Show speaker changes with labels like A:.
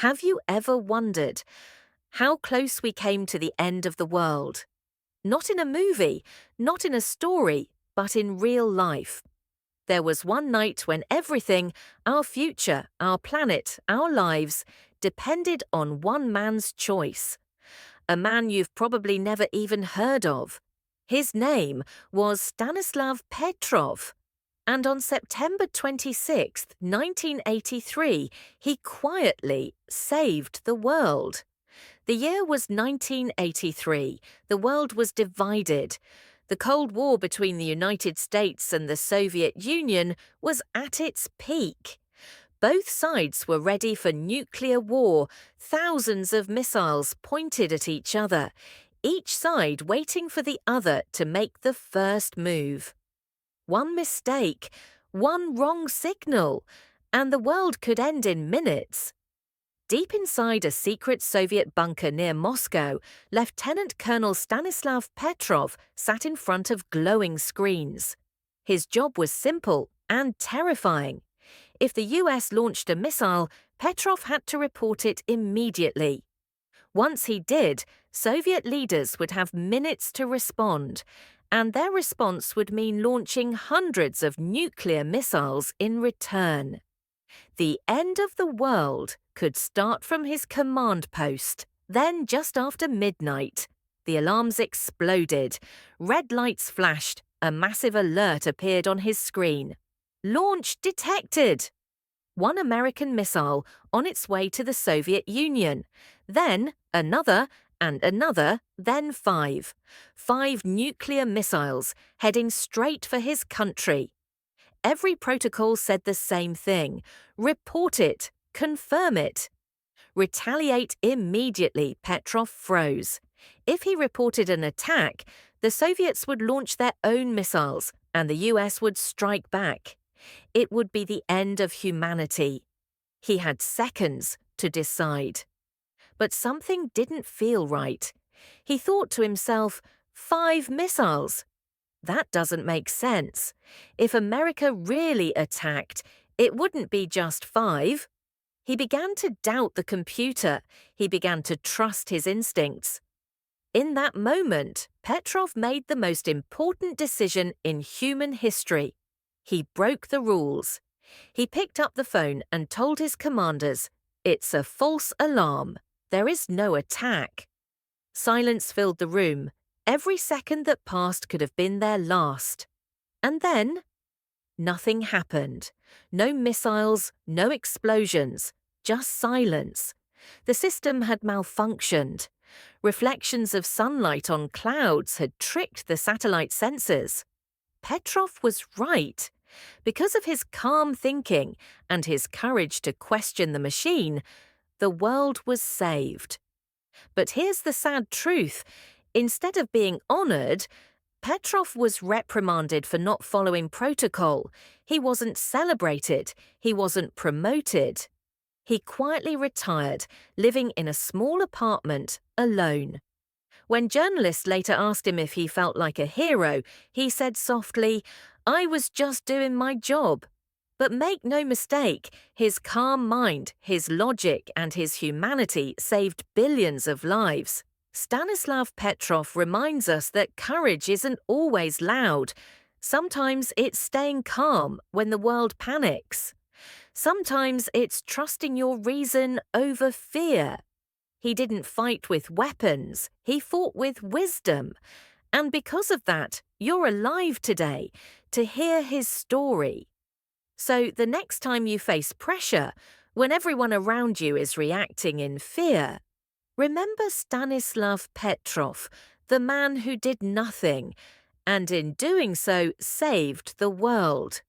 A: Have you ever wondered how close we came to the end of the world? Not in a movie, not in a story, but in real life. There was one night when everything, our future, our planet, our lives, depended on one man's choice. A man you've probably never even heard of. His name was Stanislav Petrov. And on September 26, 1983, he quietly saved the world. The year was 1983. The world was divided. The Cold War between the United States and the Soviet Union was at its peak. Both sides were ready for nuclear war, thousands of missiles pointed at each other, each side waiting for the other to make the first move. One mistake, one wrong signal, and the world could end in minutes. Deep inside a secret Soviet bunker near Moscow, Lieutenant Colonel Stanislav Petrov sat in front of glowing screens. His job was simple and terrifying. If the US launched a missile, Petrov had to report it immediately. Once he did, Soviet leaders would have minutes to respond, and their response would mean launching hundreds of nuclear missiles in return. The end of the world could start from his command post. Then, just after midnight, the alarms exploded, red lights flashed, a massive alert appeared on his screen. Launch detected! One American missile on its way to the Soviet Union, then another and another, then five. 5 nuclear missiles heading straight for his country. Every protocol said the same thing. Report it. Confirm it. Retaliate immediately, Petrov froze. If he reported an attack, the Soviets would launch their own missiles and the US would strike back. It would be the end of humanity. He had seconds to decide. But something didn't feel right. He thought to himself, 5 missiles. That doesn't make sense. If America really attacked, it wouldn't be just 5. He began to doubt the computer. He began to trust his instincts. In that moment, Petrov made the most important decision in human history. He broke the rules. He picked up the phone and told his commanders, "It's a false alarm. There is no attack." Silence filled the room. Every second that passed could have been their last. And then, nothing happened. No missiles, no explosions, just silence. The system had malfunctioned. Reflections of sunlight on clouds had tricked the satellite sensors. Petrov was right. Because of his calm thinking and his courage to question the machine, the world was saved. But here's the sad truth. Instead of being honored, Petrov was reprimanded for not following protocol. He wasn't celebrated. He wasn't promoted. He quietly retired, living in a small apartment, alone. When journalists later asked him if he felt like a hero, he said softly, "I was just doing my job." But make no mistake, his calm mind, his logic, and his humanity saved billions of lives. Stanislav Petrov reminds us that courage isn't always loud. Sometimes it's staying calm when the world panics. Sometimes it's trusting your reason over fear. He didn't fight with weapons, he fought with wisdom. And because of that, you're alive today to hear his story. So the next time you face pressure, when everyone around you is reacting in fear, remember Stanislav Petrov, the man who did nothing, and in doing so saved the world.